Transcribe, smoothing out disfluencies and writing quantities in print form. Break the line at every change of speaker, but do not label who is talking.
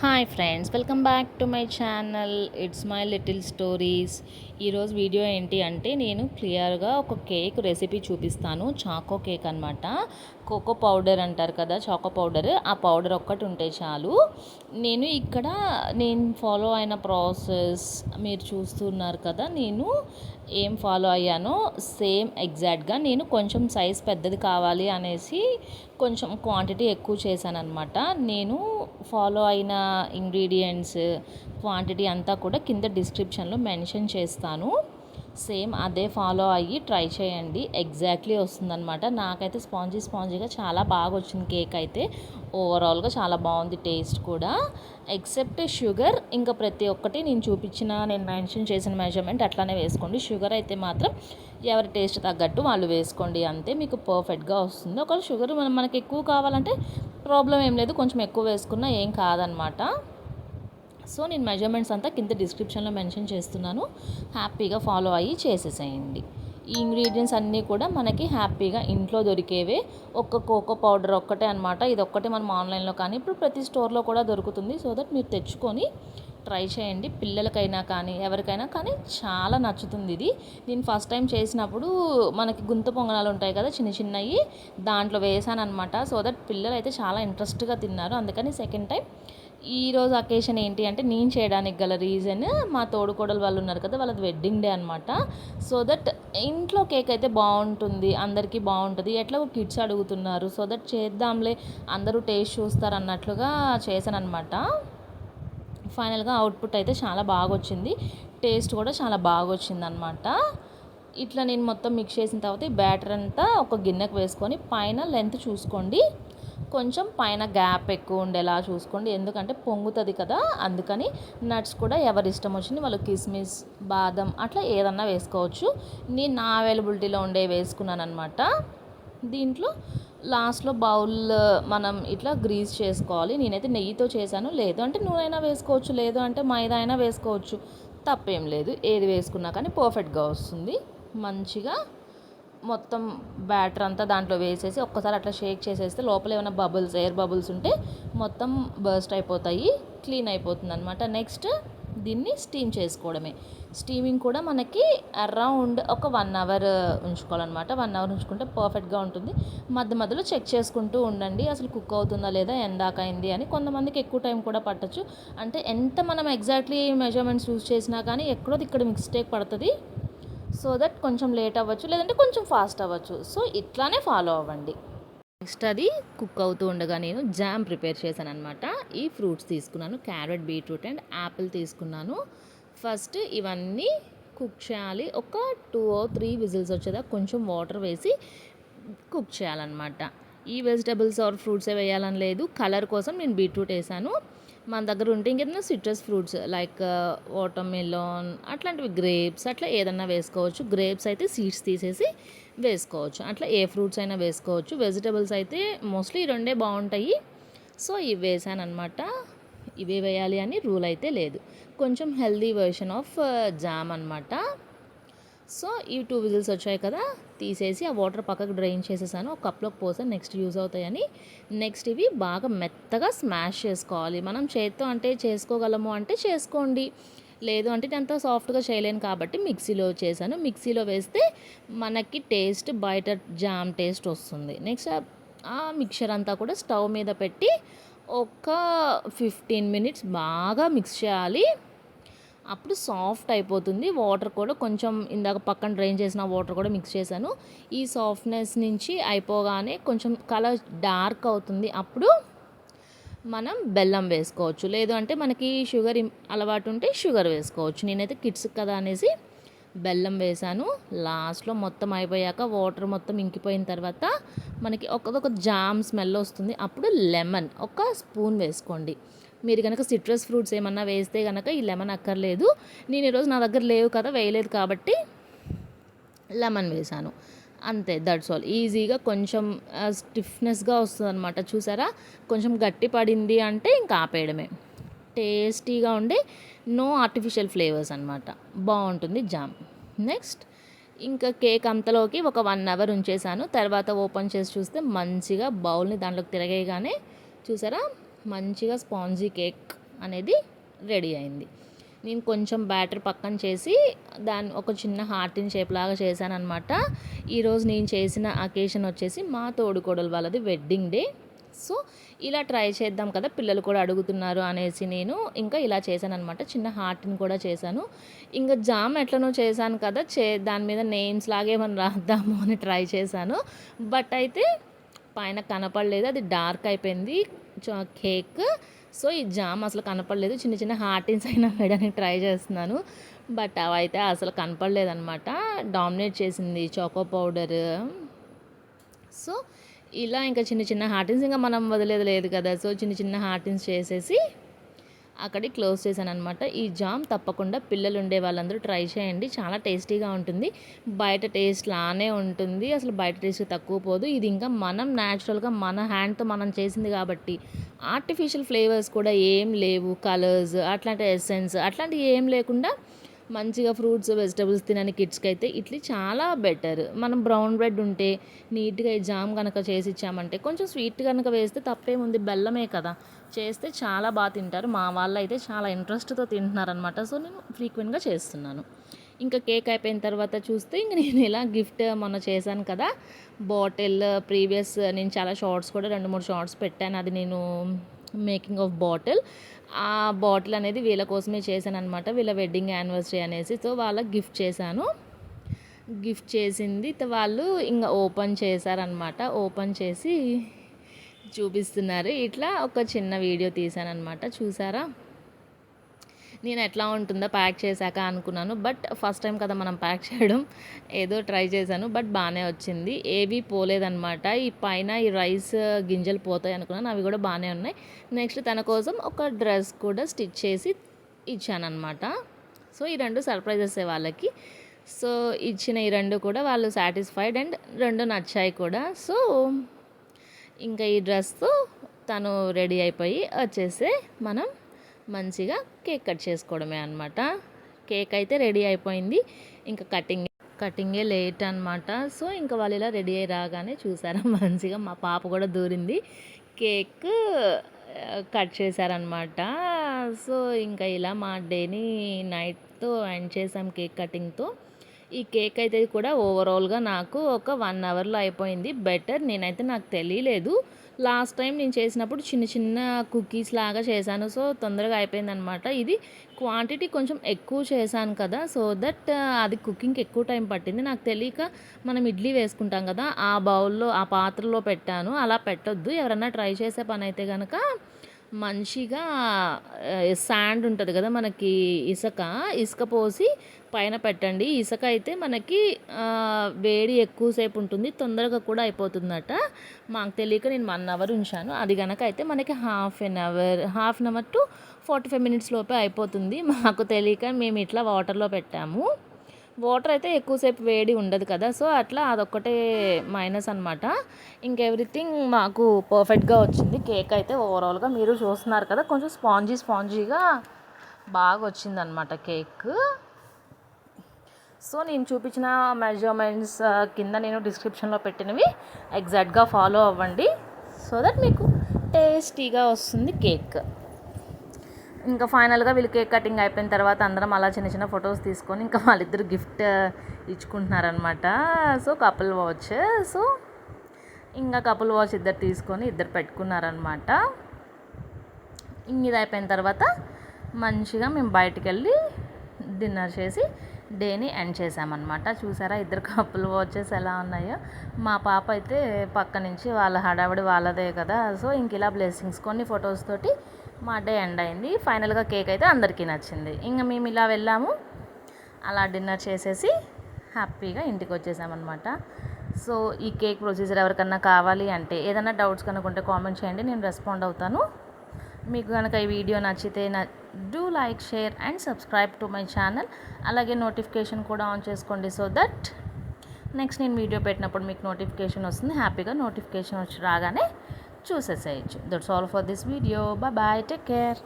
Hi friends, welcome back to my channel. It's my little stories. ఈరోజు video ఏంటి అంటే నేను క్లియర్గా ఒక కేక్ రెసిపీ చూపిస్తాను. చాకో కేక్ అనమాట. కోకో పౌడర్ అంటారు కదా, చాకో పౌడర్. ఆ పౌడర్ ఒక్కటి ఉంటే చాలు. నేను ఫాలో అయిన ప్రాసెస్ మీరు చూస్తున్నారు కదా. నేను ఏం ఫాలో అయ్యానో సేమ్ ఎగ్జాక్ట్గా నేను కొంచెం సైజ్ పెద్దది కావాలి అనేసి కొంచెం క్వాంటిటీ ఎక్కువ చేశాను అనమాట. నేను ఫాలో అయిన ఇంగ్రీడియంట్స్ క్వాంటిటీ అంతా కూడా కింద డిస్క్రిప్షన్లో మెన్షన్ చేస్తాను. సేమ్ అదే ఫాలో అయ్యి ట్రై చేయండి. ఎగ్జాక్ట్లీ వస్తుందన్నమాట. నాకైతే స్పాంజీగా చాలా బాగా వచ్చింది కేక్ అయితే. ఓవరాల్గా చాలా బాగుంది టేస్ట్ కూడా. ఎక్సెప్ట్ షుగర్, ఇంకా ప్రతి ఒక్కటి నేను మెన్షన్ చేసిన మెజర్మెంట్ అట్లానే వేసుకోండి. షుగర్ అయితే మాత్రం ఎవరి టేస్ట్ తగ్గట్టు వాళ్ళు వేసుకోండి, అంతే మీకు పర్ఫెక్ట్గా వస్తుంది. ఒకవేళ షుగర్ మనకి ఎక్కువ కావాలంటే ప్రాబ్లం ఏం లేదు, కొంచెం ఎక్కువ వేసుకున్నా ఏం కాదనమాట. సో నేను మెజర్మెంట్స్ అంతా కింద డిస్క్రిప్షన్లో మెన్షన్ చేస్తున్నాను. హ్యాపీగా ఫాలో అయ్యి చేసేసేయండి. ఈ ఇంగ్రీడియంట్స్ అన్నీ కూడా మనకి హ్యాపీగా ఇంట్లో దొరికేవే. కోకో పౌడర్ ఒక్కటే అనమాట. ఇది ఒక్కటే మనం ఆన్లైన్లో కానీ ఇప్పుడు ప్రతి స్టోర్లో కూడా దొరుకుతుంది. సో దట్ మీరు తెచ్చుకొని ట్రై చేయండి. పిల్లలకైనా కానీ ఎవరికైనా కానీ చాలా నచ్చుతుంది ఇది. నేను ఫస్ట్ టైం చేసినప్పుడు మనకి గుంత పొంగనాలు ఉంటాయి కదా చిన్నవి, దాంట్లో వేసాను అనమాట. సో దట్ పిల్లలు అయితే చాలా ఇంట్రెస్ట్గా తిన్నారు. అందుకని సెకండ్ టైం ఈరోజు అకేషన్ ఏంటి అంటే నేను చేయడానికి గల రీజన్, మా తోడుకోడలు వాళ్ళు ఉన్నారు కదా, వాళ్ళది వెడ్డింగ్ డే అనమాట. సో దట్ ఇంట్లో కేక్ అయితే బాగుంటుంది, అందరికీ బాగుంటుంది. ఎట్లా కిడ్స్ అడుగుతున్నారు, సో దట్ చేద్దాంలే, అందరూ టేస్ట్ చూస్తారు అన్నట్లుగా చేశాను అనమాట. ఫైనల్గా అవుట్పుట్ అయితే చాలా బాగా వచ్చింది. టేస్ట్ కూడా చాలా బాగా వచ్చింది అనమాట. ఇట్లా నేను మొత్తం మిక్స్ చేసిన తర్వాత ఈ బ్యాటర్ అంతా ఒక గిన్నెకు వేసుకొని పైన లెంత్ చూసుకోండి, కొంచెం పైన గ్యాప్ ఎక్కువ ఉండేలా చూసుకోండి. ఎందుకంటే పొంగుతుంది కదా, అందుకని. నట్స్ కూడా ఎవరి ఇష్టం వచ్చింది వాళ్ళు కిస్మిస్, బాదం అట్లా ఏదన్నా వేసుకోవచ్చు. నేను నా అవైలబిలిటీలో ఉండే వేసుకున్నాను అనమాట. దీంట్లో లాస్ట్లో బౌల్ మనం ఇట్లా గ్రీస్ చేసుకోవాలి. నేనైతే నెయ్యితో చేశాను, లేదు అంటే నూనె అయినా వేసుకోవచ్చు, లేదు అంటే మైదా అయినా వేసుకోవచ్చు, తప్పేం లేదు. ఏది వేసుకున్నా కానీ పర్ఫెక్ట్గా వస్తుంది. మంచిగా మొత్తం బ్యాటర్ అంతా దాంట్లో వేసేసి ఒక్కసారి అట్లా షేక్ చేసేస్తే లోపల ఏమైనా ఎయిర్ బబుల్స్ ఉంటే మొత్తం బర్స్ట్ అయిపోతాయి, క్లీన్ అయిపోతుంది అనమాట. నెక్స్ట్ దీన్ని స్టీమ్ చేసుకోవడమే. స్టీమింగ్ కూడా మనకి అరౌండ్ ఒక 1 అవర్ ఉంచుకోవాలన్నమాట. 1 అవర్ ఉంచుకుంటే పర్ఫెక్ట్గా ఉంటుంది. మధ్యలో చెక్ చేసుకుంటూ ఉండండి, అసలు కుక్ అవుతుందా లేదా, ఎందాకైంది అని. కొంతమందికి ఎక్కువ టైం కూడా పట్టచ్చు. అంటే ఎంత మనం ఎగ్జాక్ట్లీ మెజర్మెంట్స్ యూస్ చేసినా కానీ ఎక్కడో ఇక్కడ మిస్టేక్ పడుతుంది. సో దట్ కొంచెం లేట్ అవ్వచ్చు, లేదంటే కొంచెం ఫాస్ట్ అవ్వచ్చు. సో ఇట్లానే ఫాలో అవ్వండి. నెక్స్ట్ అది కుక్ అవుతూ ఉండగా నేను జామ్ ప్రిపేర్ చేశాను అనమాట. ఈ ఫ్రూట్స్ తీసుకున్నాను, క్యారెట్, బీట్రూట్ అండ్ యాపిల్ తీసుకున్నాను. ఫస్ట్ ఇవన్నీ కుక్ చేయాలి. ఒక 2 or 3 విజిల్స్ వచ్చేదాకా కొంచెం వాటర్ వేసి కుక్ చేయాలన్నమాట. ఈ వెజిటబుల్స్ ఆర్ ఫ్రూట్సే వేయాలని లేదు, కలర్ కోసం నేను బీట్రూట్ వేసాను. మన దగ్గర ఉంటే ఇంకేదైనా citrus fruits like water melon అట్లాంటివి, గ్రేప్స్ అట్లా ఏదన్నా వేసుకోవచ్చు. గ్రేప్స్ అయితే సీడ్స్ తీసేసి వేసుకోవచ్చు, అట్లా ఏ ఫ్రూట్స్ అయినా వేసుకోవచ్చు. వెజిటబుల్స్ అయితే మోస్ట్లీ ఈ రెండే బాగుంటాయి. సో ఇవి వేసాను అనమాట. ఇవే వేయాలి అని రూల్ అయితే లేదు, కొంచెం హెల్దీ వర్షన్ ఆఫ్ జామ్ అనమాట. సో ఈ 2 విజిల్స్ వచ్చాయి కదా, తీసేసి ఆ వాటర్ పక్కకు డ్రైన్ చేసేసాను. ఒక కప్లోకి పోసాను, నెక్స్ట్ యూజ్ అవుతాయని. నెక్స్ట్ ఇవి బాగా మెత్తగా స్మాష్ చేసుకోవాలి. మనం చేత్తో అంటే చేసుకోగలము అంటే చేసుకోండి, లేదు అంటే నేను అంత సాఫ్ట్గా చేయలేను కాబట్టి మిక్సీలో చేశాను. మిక్సీలో వేస్తే మనకి టేస్ట్ బయట జామ్ టేస్ట్ వస్తుంది. నెక్స్ట్ ఆ మిక్చర్ అంతా కూడా స్టవ్ మీద పెట్టి ఒక 15 minutes బాగా మిక్స్ చేయాలి. అప్పుడు సాఫ్ట్ అయిపోతుంది. వాటర్ కూడా కొంచెం ఇందాక పక్కన డ్రైన్ చేసిన వాటర్ కూడా మిక్స్ చేశాను. ఈ సాఫ్ట్నెస్ నుంచి అయిపోగానే కొంచెం కలర్ డార్క్ అవుతుంది. అప్పుడు మనం బెల్లం వేసుకోవచ్చు, లేదు అంటే మనకి షుగర్ అలవాటు ఉంటే షుగర్ వేసుకోవచ్చు. నేనైతే కిడ్స్ కదా అనేసి బెల్లం వేసాను. లాస్ట్లో మొత్తం అయిపోయాక వాటర్ మొత్తం ఇంకిపోయిన తర్వాత మనకి ఒక జామ్ స్మెల్ వస్తుంది. అప్పుడు లెమన్ ఒక స్పూన్ వేసుకోండి. మీరు కనుక సిట్రస్ ఫ్రూట్స్ ఏమన్నా వేస్తే కనుక ఈ లెమన్ అక్కర్లేదు. నేను ఈరోజు నా దగ్గర లేవు కదా, వేయలేదు కాబట్టి లెమన్ వేసాను, అంతే. That's all. ఈజీగా కొంచెం స్టిఫ్నెస్గా వస్తుంది అనమాట. చూసారా, కొంచెం గట్టి పడింది అంటే ఇంకా ఆపేయడమే. టేస్టీగా ఉండే నో ఆర్టిఫిషియల్ ఫ్లేవర్స్ అనమాట, బాగుంటుంది జామ్. నెక్స్ట్ ఇంకా కేక్ అంతలోకి ఒక 1 అవర్ ఉంచేసాను. తర్వాత ఓపెన్ చేసి చూస్తే మంచిగా బౌల్ని దాంట్లోకి తిరగేయగానే చూసారా మంచిగా స్పాంజీ కేక్ అనేది రెడీ అయింది. నేను కొంచెం బ్యాటర్ పక్కన చేసి దాన్ని ఒక చిన్న హార్టిన్ షేప్ లాగా చేశాను అనమాట. ఈరోజు నేను చేసిన అకేషన్ వచ్చేసి మా తోడుకోడలు వాళ్ళది వెడ్డింగ్ డే. సో ఇలా ట్రై చేద్దాం కదా, పిల్లలు కూడా అడుగుతున్నారు అనేసి నేను ఇంకా ఇలా చేశాను అనమాట. చిన్న హార్ట్ని కూడా చేశాను. ఇంకా జామ్ ఎట్లనో చేశాను కదా, దాని మీద నేమ్స్ లాగే మనం రాద్దాము అని ట్రై చేశాను. బట్ అయితే పైన కనపడలేదు, అది డార్క్ అయిపోయింది కేక్. సో ఈ జామ్ అసలు కనపడలేదు. చిన్న చిన్న హార్టిన్స్ అయినా వేయడానికి ట్రై చేస్తున్నాను, బట్ అవైతే అసలు కనపడలేదన్నమాట. డామినేట్ చేసింది చాకో పౌడర్. సో ఇలా ఇంకా చిన్న చిన్న హార్టిన్స్ ఇంకా మనం వదిలేదు లేదు కదా, సో చిన్న చిన్న హార్టిన్స్ చేసేసి అక్కడికి క్లోజ్ చేశాను అనమాట. ఈ జామ్ తప్పకుండా పిల్లలు ఉండే వాళ్ళందరూ ట్రై చేయండి, చాలా టేస్టీగా ఉంటుంది. బయట టేస్ట్ లానే ఉంటుంది, అసలు బయట టేస్ట్ తక్కువ పోదు. ఇది ఇంకా మనం న్యాచురల్గా మన హ్యాండ్తో మనం చేసింది కాబట్టి ఆర్టిఫిషియల్ ఫ్లేవర్స్ కూడా ఏం లేవు, కలర్స్ అట్లాంటి ఎసెన్స్ అట్లాంటివి ఏం లేకుండా మంచిగా ఫ్రూట్స్ వెజిటబుల్స్ తినని కిడ్స్కి అయితే ఇడ్లీ చాలా బెటర్. మనం బ్రౌన్ బ్రెడ్ ఉంటే నీట్గా ఈ జామ్ కనుక చేసి ఇచ్చామంటే, కొంచెం స్వీట్ కనుక వేస్తే తప్పేముంది, బెల్లమే కదా, చేస్తే చాలా బాగా తింటారు. మా వాళ్ళు అయితే చాలా ఇంట్రెస్ట్తో తింటున్నారనమాట. సో నేను ఫ్రీక్వెంట్గా చేస్తున్నాను. ఇంకా కేక్ అయిపోయిన తర్వాత చూస్తే ఇంక నేను ఇలా గిఫ్ట్ మొన్న చేశాను కదా బాటిల్, ప్రీవియస్ నేను చాలా షార్ట్స్ కూడా 2-3 షార్ట్స్ పెట్టాను, అది నేను మేకింగ్ ఆఫ్ బాటిల్. ఆ బాటిల్ అనేది వీళ్ళ కోసమే చేశాను అనమాట, వీళ్ళ వెడ్డింగ్ యానివర్సరీ అనేసి. సో వాళ్ళకి గిఫ్ట్ చేశాను. గిఫ్ట్ చేసింది వాళ్ళు ఇంకా ఓపెన్ చేశారనమాట. ఓపెన్ చేసి చూపిస్తున్నారు. ఇట్లా ఒక చిన్న వీడియో తీశానమాట. చూసారా, నేను ఎట్లా ఉంటుందో ప్యాక్ చేశాక అనుకున్నాను, బట్ ఫస్ట్ టైం కదా మనం ప్యాక్ చేయడం, ఏదో ట్రై చేశాను, బట్ బాగానే వచ్చింది. ఏవి పోలేదన్నమాట. ఈ పైన ఈ రైస్ గింజలు పోతాయి అనుకున్నాను, అవి కూడా బాగానే ఉన్నాయి. నెక్స్ట్ తన కోసం ఒక డ్రెస్ కూడా స్టిచ్ చేసి ఇచ్చానమాట. సో ఈ 2 సర్ప్రైజెస్ వాళ్ళకి. సో ఇచ్చిన ఈ 2 కూడా వాళ్ళు సాటిస్ఫైడ్ అండ్ 2 నచ్చాయి కూడా. సో ఇంకా ఈ డ్రెస్తో తను రెడీ అయిపోయి వచ్చేస్తే మనం మంచిగా కేక్ కట్ చేసుకోవడమే అనమాట. కేక్ అయితే రెడీ అయిపోయింది, ఇంకా కటింగే లేట్ అనమాట. సో ఇంకా వాళ్ళు ఇలా రెడీ అయ్యి రాగానే చూసారా, మంచిగా మా పాప కూడా దూరింది, కేక్ కట్ చేశారనమాట. సో ఇంకా ఇలా మా డేని నైట్తో ఎండ్ చేసాం కేక్ కటింగ్తో. ఈ కేక్ అయితే కూడా ఓవరాల్గా నాకు ఒక 1 అవర్లో అయిపోయింది. బెటర్, నేనైతే నాకు తెలియలేదు. లాస్ట్ టైం నేను చేసినప్పుడు చిన్న చిన్న కుకీస్ లాగా చేశాను, సో తొందరగా అయిపోయిందనమాట. ఇది క్వాంటిటీ కొంచెం ఎక్కువ చేశాను కదా, సో దట్ అది కుకింగ్కి ఎక్కువ టైం పట్టింది. నాకు తెలియక మనం ఇడ్లీ వేసుకుంటాం కదా, ఆ బౌల్లో ఆ పాత్రలో పెట్టాను. అలా పెట్టొద్దు, ఎవరన్నా ట్రై చేసే పని అయితే కనుక మంచిగా శాండ్ ఉంటుంది కదా మనకి, ఇసుక పోసి పైన పెట్టండి. ఇసుక అయితే మనకి వేడి ఎక్కువసేపు ఉంటుంది, తొందరగా కూడా అయిపోతుందట. మాకు తెలియక నేను 1 అవర్ ఉంచాను. అది కనుక అయితే మనకి half an hour to 45 minutes లోపే అయిపోతుంది. మాకు తెలియక మేము ఇట్లా వాటర్లో పెట్టాము. వాటర్ అయితే ఎక్కువసేపు వేడి ఉండదు కదా, సో అట్లా అదొక్కటే మైనస్ అనమాట. ఇంకెవ్రీథింగ్ మాకు పర్ఫెక్ట్గా వచ్చింది. కేక్ అయితే ఓవరాల్గా మీరు చూస్తున్నారు కదా, కొంచెం స్పాంజీగా బాగా వచ్చిందనమాట కేక్. సో నేను చూపించిన మెజర్మెంట్స్ కింద నేను డిస్క్రిప్షన్లో పెట్టినవి ఎగ్జాక్ట్గా ఫాలో అవ్వండి, సో దట్ మీకు టేస్టీగా వస్తుంది కేక్. ఇంకా ఫైనల్గా వీళ్ళు కేక్ కటింగ్ అయిపోయిన తర్వాత అందరం అలా చిన్న చిన్న ఫొటోస్ తీసుకొని ఇంకా వాళ్ళిద్దరు గిఫ్ట్ ఇచ్చుకుంటున్నారనమాట. So couple watch. సో ఇంకా కపుల్ వాచ్ ఇద్దరు తీసుకొని ఇద్దరు పెట్టుకున్నారనమాట. ఇది అయిపోయిన తర్వాత మంచిగా మేము బయటికి వెళ్ళి డిన్నర్ చేసి డేని ఎండ్ చేసామన్నమాట. చూసారా ఇద్దరు కపుల్ వాచెస్ ఎలా ఉన్నాయో. మా పాప అయితే పక్క నుంచి వాళ్ళ హడావిడి వాళ్ళదే కదా, సో ఇంక ఇలా బ్లెస్సింగ్స్ కొన్ని ఫొటోస్ తోటి మా డే ఎండ్ అయింది. ఫైనల్గా కేక్ అయితే అందరికీ నచ్చింది. ఇంకా మేము ఇలా వెళ్ళాము, అలా డిన్నర్ చేసేసి హ్యాపీగా ఇంటికి వచ్చేసామన్నమాట. సో ఈ కేక్ ప్రొసీజర్ ఎవరికన్నా కావాలి అంటే, ఏదైనా డౌట్స్ కనుక ఉంటే కామెంట్ చేయండి, నేను రెస్పాండ్ అవుతాను. మీకు కనుక ఈ వీడియో నచ్చితే do like, share and subscribe to my channel. అలాగే నోటిఫికేషన్ కూడా ఆన్ చేసుకోండి, సో దట్ నెక్స్ట్ నేను వీడియో పెట్టినప్పుడు మీకు నోటిఫికేషన్ వస్తుంది. హ్యాపీగా నోటిఫికేషన్ వచ్చి రాగానే చూసేసేయచ్చు. That's all for this video. Bye, take care.